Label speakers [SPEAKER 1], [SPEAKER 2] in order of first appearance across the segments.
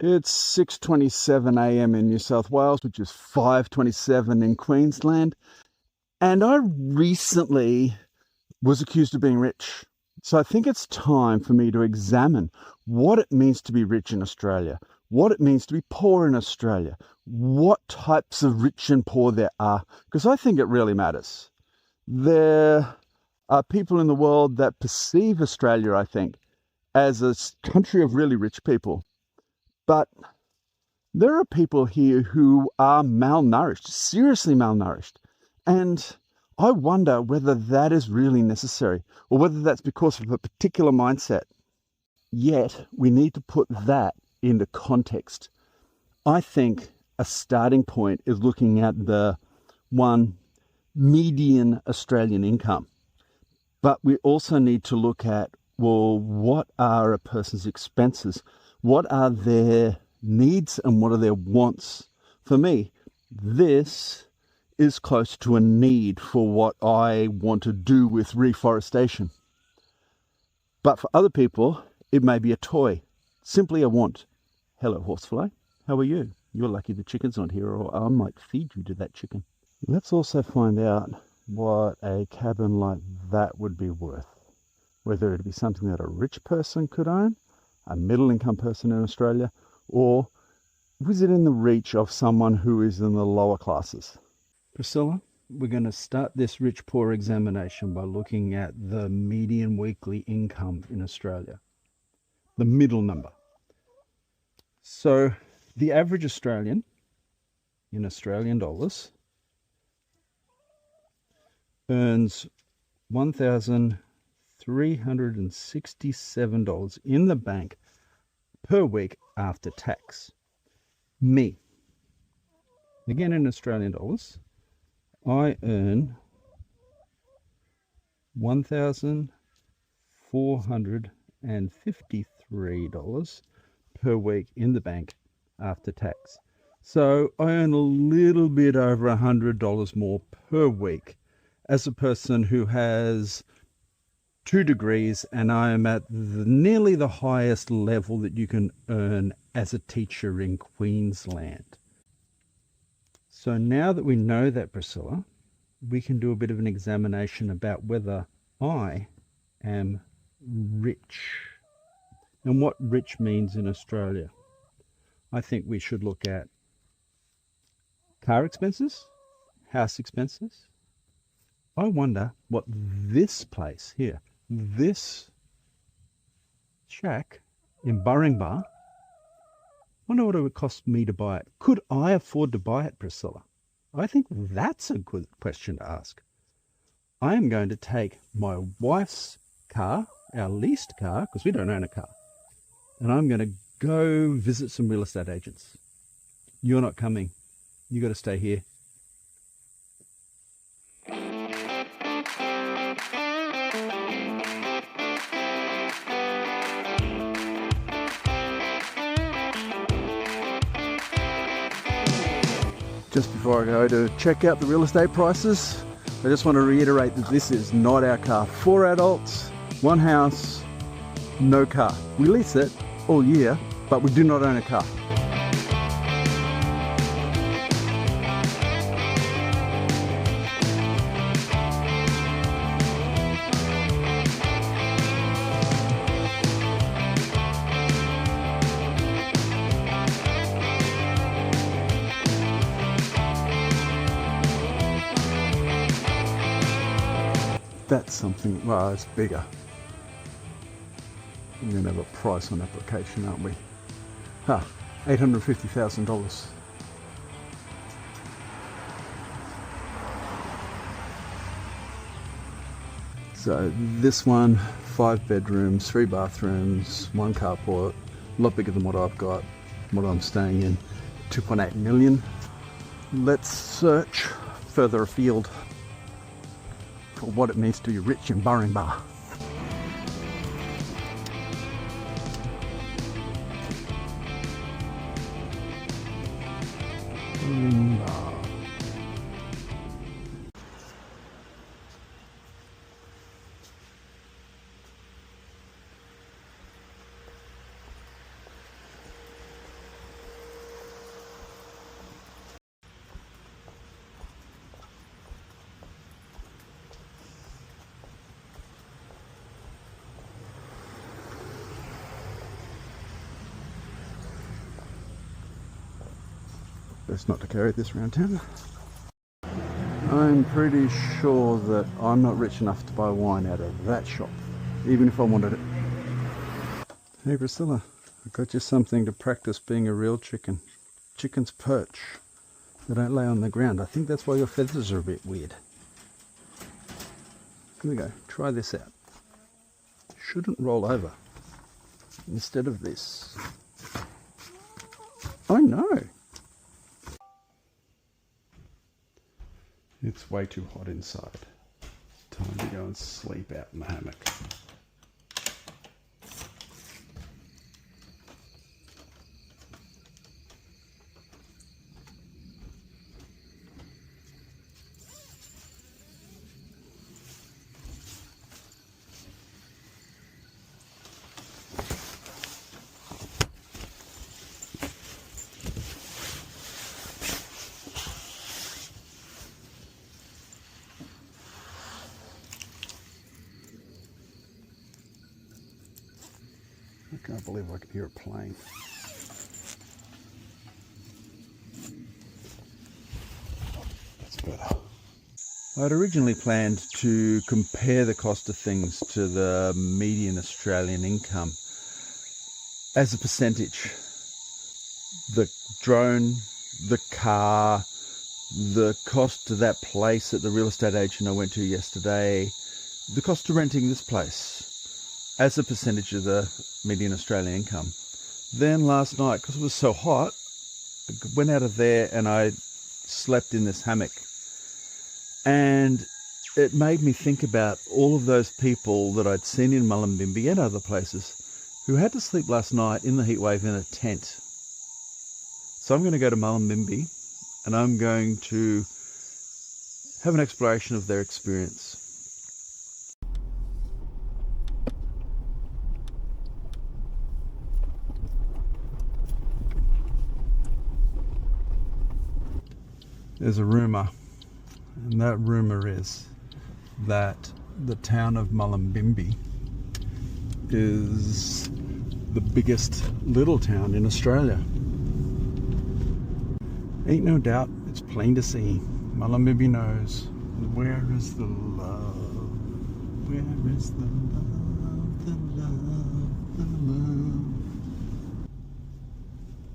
[SPEAKER 1] It's 6:27 a.m. in New South Wales, which is 5:27 in Queensland. And I recently was accused of being rich. So I think it's time for me to examine what it means to be rich in Australia, what it means to be poor in Australia, what types of rich and poor there are, because I think it really matters. There are people in the world that perceive Australia, I think, as a country of really rich people. But there are people here who are malnourished, seriously malnourished. And I wonder whether that is really necessary or whether that's because of a particular mindset. Yet we need to put that into context. I think a starting point is looking at the one median Australian income. But we also need to look at, well, what are a person's expenses? What are their needs and what are their wants? For me, this is close to a need for what I want to do with reforestation. But for other people, it may be a toy, simply a want. Hello, horsefly. How are you? You're lucky the chicken's not here, or I might feed you to that chicken. Let's also find out what a cabin like that would be worth. Whether it be something that a rich person could own, a middle-income person in Australia, or was it in the reach of someone who is in the lower classes? Priscilla, we're going to start this rich-poor examination by looking at the median weekly income in Australia, the middle number. So the average Australian, in Australian dollars, earns $1,367 in the bank per week after tax. Me, again in Australian dollars, I earn $1,453 per week in the bank after tax. So I earn a little bit over $100 more per week as a person who has 2 degrees, and I am at nearly the highest level that you can earn as a teacher in Queensland. So now that we know that, Priscilla, we can do a bit of an examination about whether I am rich and what rich means in Australia. I think we should look at car expenses, house expenses. I wonder what this place here, this shack in Burringbar, I wonder what it would cost me to buy it. Could I afford to buy it, Priscilla? I think that's a good question to ask. I am going to take my wife's car, our leased car, because we don't own a car, and I'm going to go visit some real estate agents. You're not coming. You got to stay here. Just before I go to check out the real estate prices, I just want to reiterate that this is not our car. 4 adults, 1 house, no car. We lease it all year, but we do not own a car. That's something, well, it's bigger. We're going to have a price on application, aren't we? $850,000. So this one, 5 bedrooms, 3 bathrooms, 1 carport, a lot bigger than what I've got, what I'm staying in, 2.8 million. Let's search further afield for what it means to be rich in Burringbar. Best not to carry this around town. I'm pretty sure that I'm not rich enough to buy wine out of that shop, even if I wanted it. Hey Priscilla, I got you something to practice being a real chicken. Chickens perch. They don't lay on the ground. I think that's why your feathers are a bit weird. Here we go, try this out. Shouldn't roll over. Instead of this. Oh no! It's way too hot inside. Time to go and sleep out in the hammock. I can't believe I can hear it playing. That's better. I'd originally planned to compare the cost of things to the median Australian income as a percentage. The drone, the car, the cost to that place at the real estate agent I went to yesterday, the cost of renting this place as a percentage of the median Australian income. Then last night, because it was so hot, I went out of there and I slept in this hammock. And it made me think about all of those people that I'd seen in Mullumbimby and other places who had to sleep last night in the heatwave in a tent. So I'm going to go to Mullumbimby and I'm going to have an exploration of their experience. There's a rumour, and that rumour is that the town of Mullumbimby is the biggest little town in Australia. Ain't no doubt, it's plain to see. Mullumbimby knows. Where is the love? Where is the love? The love, the love.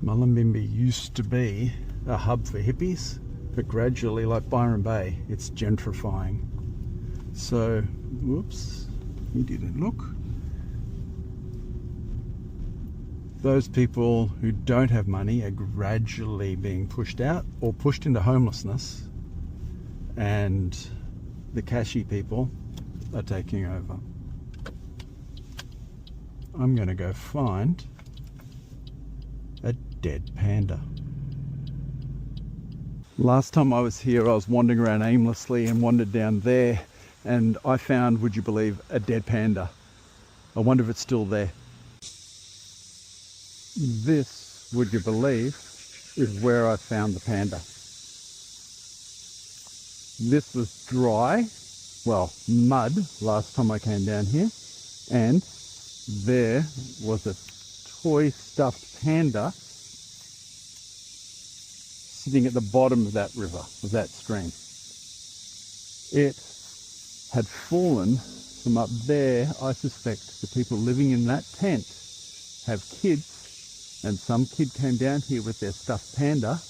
[SPEAKER 1] Mullumbimby used to be a hub for hippies, but gradually, like Byron Bay, it's gentrifying. So, whoops, you didn't look. Those people who don't have money are gradually being pushed out or pushed into homelessness, and the cashy people are taking over. I'm going to go find a dead panda. Last time I was here, I was wandering around aimlessly and wandered down there, and I found, would you believe, a dead panda. I wonder if it's still there. This, would you believe, is where I found the panda. This was dry, well, mud, last time I came down here, and there was a toy stuffed panda sitting at the bottom of that river, of that stream. It had fallen from up there. I suspect the people living in that tent have kids, and some kid came down here with their stuffed panda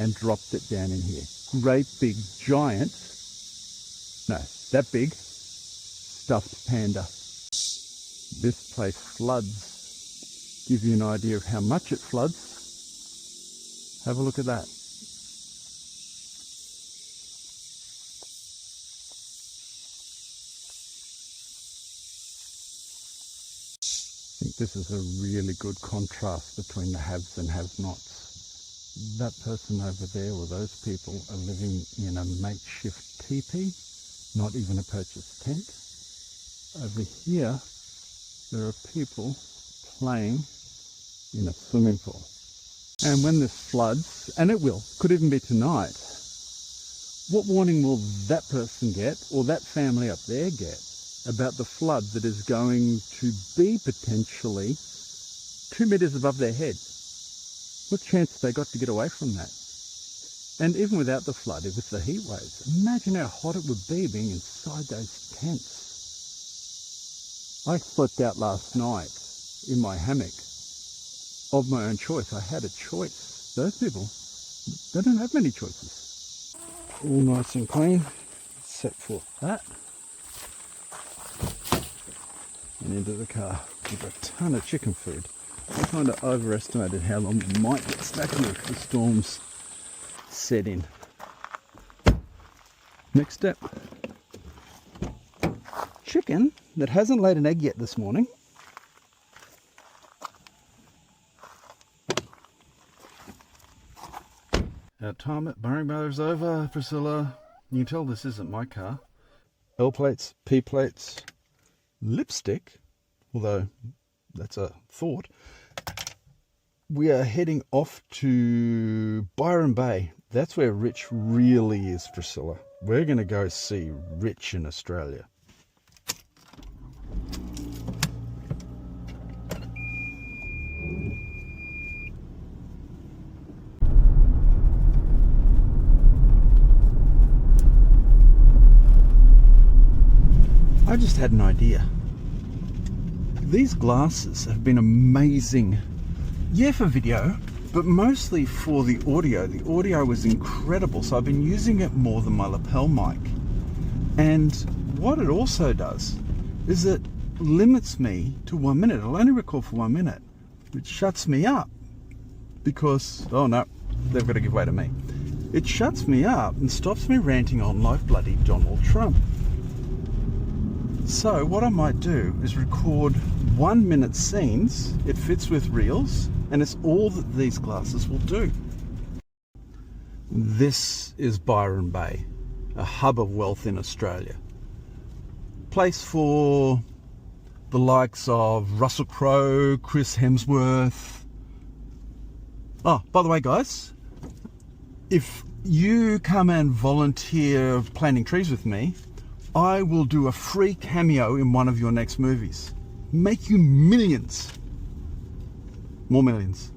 [SPEAKER 1] and dropped it down in here. Great big giant, no, that big stuffed panda. This place floods. Give you an idea of how much it floods. Have a look at that. I think this is a really good contrast between the haves and have-nots. That person over there, or those people, are living in a makeshift teepee, not even a purchased tent. Over here, there are people playing in a swimming pool. And when this floods, and it will, could even be tonight, what warning will that person get, or that family up there get, about the flood that is going to be potentially 2 meters above their head? What chance have they got to get away from that? And even without the flood, with the heat waves, imagine how hot it would be being inside those tents. I slept out last night in my hammock of my own choice. I had a choice. Those people, they don't have many choices. All nice and clean, set for that. And into the car with a ton of chicken food. I kind of overestimated how long we might get stuck here if the storms set in. Next step. Chicken that hasn't laid an egg yet this morning. Our time at Burringbar is over, Priscilla. You can tell this isn't my car. L plates, P plates, lipstick, although that's a thought. We are heading off to Byron Bay. That's where Rich really is, Priscilla. We're going to go see Rich in Australia. I just had an idea. These glasses have been amazing. Yeah, for video, but mostly for the audio. The audio was incredible, so I've been using it more than my lapel mic. And what it also does is it limits me to 1 minute. I'll only record for 1 minute, which shuts me up because, oh no, they've got to give way to me. It shuts me up and stops me ranting on like bloody Donald Trump. So what I might do is record 1 minute scenes. It fits with reels, and it's all that these glasses will do. This is Byron Bay, a hub of wealth in Australia. Place for the likes of Russell Crowe, Chris Hemsworth. Oh, by the way, guys, if you come and volunteer planting trees with me, I will do a free cameo in one of your next movies. Make you millions. More millions.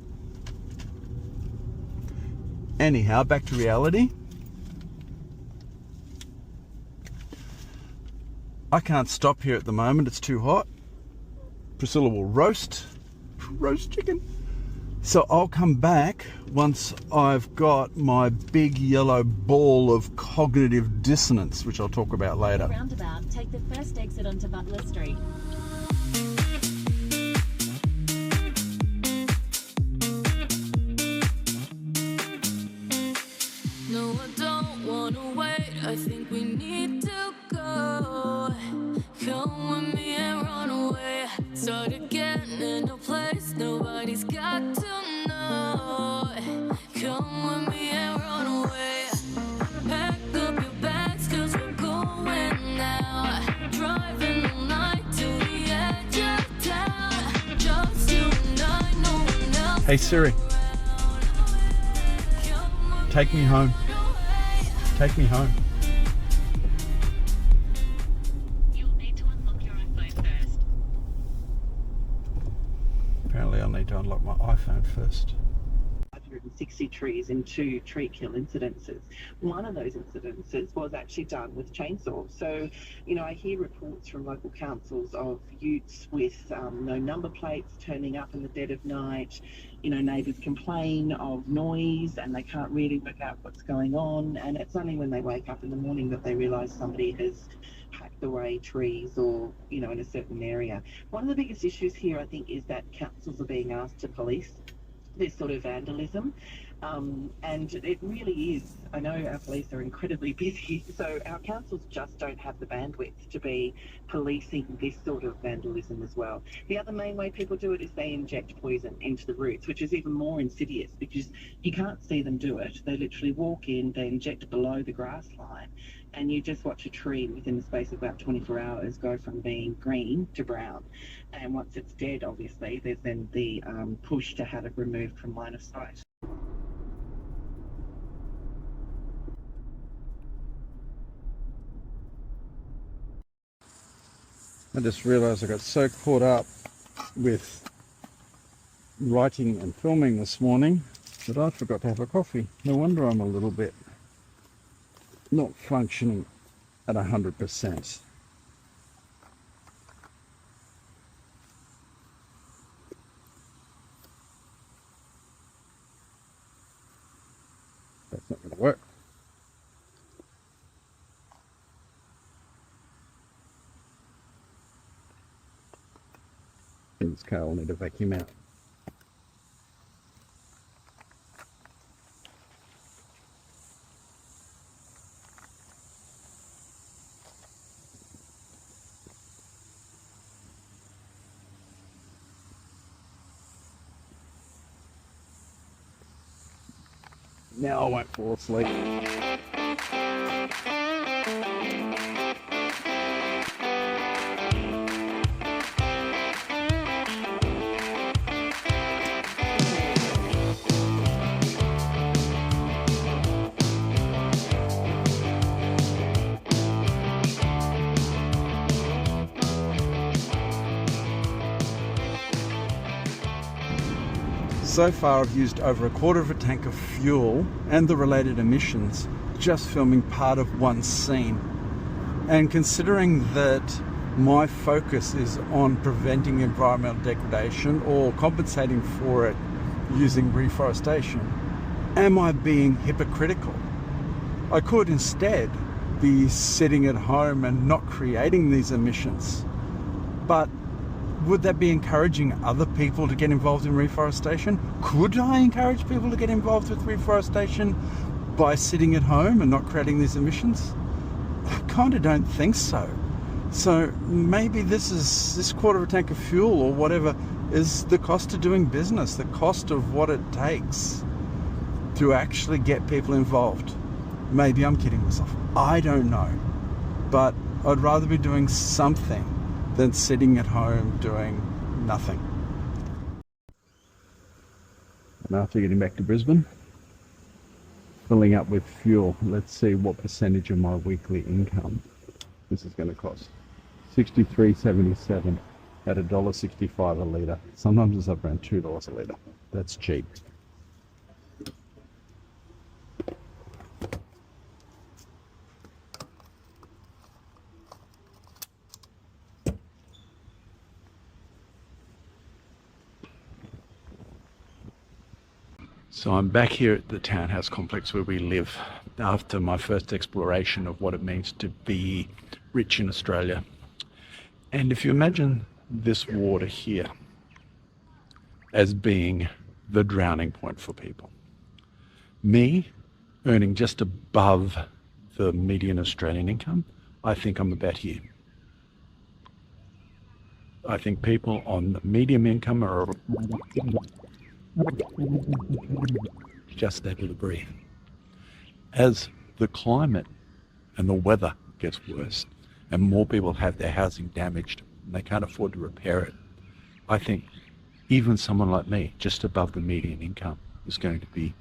[SPEAKER 1] Anyhow, back to reality. I can't stop here at the moment, it's too hot. Priscilla will roast chicken. So I'll come back once I've got my big yellow ball of cognitive dissonance, which I'll talk about later.
[SPEAKER 2] Roundabout, take the first exit onto Butler Street.
[SPEAKER 3] No, I don't wanna wait. I think we need to go. Come with me and run away. Start again in a place nobody's got to know. Come with me and run away. Pack up your bags, cause we're going now. Driving all night to the edge of town. Just you and I, no one else.
[SPEAKER 1] Hey Siri, take me home. Take me home.
[SPEAKER 2] You'll need to unlock your iPhone first.
[SPEAKER 1] Apparently I'll need to unlock my iPhone first.
[SPEAKER 4] 160 trees in 2 tree kill incidences. One of those incidences was actually done with chainsaws. So, you know, I hear reports from local councils of utes with no number plates turning up in the dead of night. You know, neighbours complain of noise and they can't really work out what's going on. And it's only when they wake up in the morning that they realise somebody has hacked away trees or, you know, in a certain area. One of the biggest issues here, I think, is that councils are being asked to police this sort of vandalism, and it really is. I know our police are incredibly busy, so our councils just don't have the bandwidth to be policing this sort of vandalism as well. The other main way people do it is they inject poison into the roots, which is even more insidious because you can't see them do it. They literally walk in, they inject below the grass line, and you just watch a tree within the space of about 24 hours go from being green to brown. And once it's dead, obviously, there's then the push to have it removed from line of sight.
[SPEAKER 1] I just realised I got so caught up with writing and filming this morning But I forgot to have a coffee. No wonder I'm a little bit not functioning at 100%. That's not going to work. And this car will need to vacuum out. Now I won't fall asleep. So far I've used over 1/4 of a tank of fuel and the related emissions just filming part of one scene. And considering that my focus is on preventing environmental degradation or compensating for it using reforestation, am I being hypocritical? I could instead be sitting at home and not creating these emissions. But would that be encouraging other people to get involved in reforestation? Could I encourage people to get involved with reforestation by sitting at home and not creating these emissions? I kind of don't think so. So maybe this 1/4 of a tank of fuel or whatever is the cost of doing business, the cost of what it takes to actually get people involved. Maybe I'm kidding myself. I don't know. But I'd rather be doing something than sitting at home doing nothing. And after getting back to Brisbane, filling up with fuel, let's see what percentage of my weekly income this is going to cost. $63.77 at $1.65 a litre. Sometimes it's up around $2 a litre. That's cheap. So I'm back here at the townhouse complex where we live after my first exploration of what it means to be rich in Australia. And if you imagine this water here as being the drowning point for people, me earning just above the median Australian income, I think I'm about here. I think people on the medium income are just able to breathe. As the climate and the weather gets worse and more people have their housing damaged and they can't afford to repair it, I think even someone like me, just above the median income, is going to be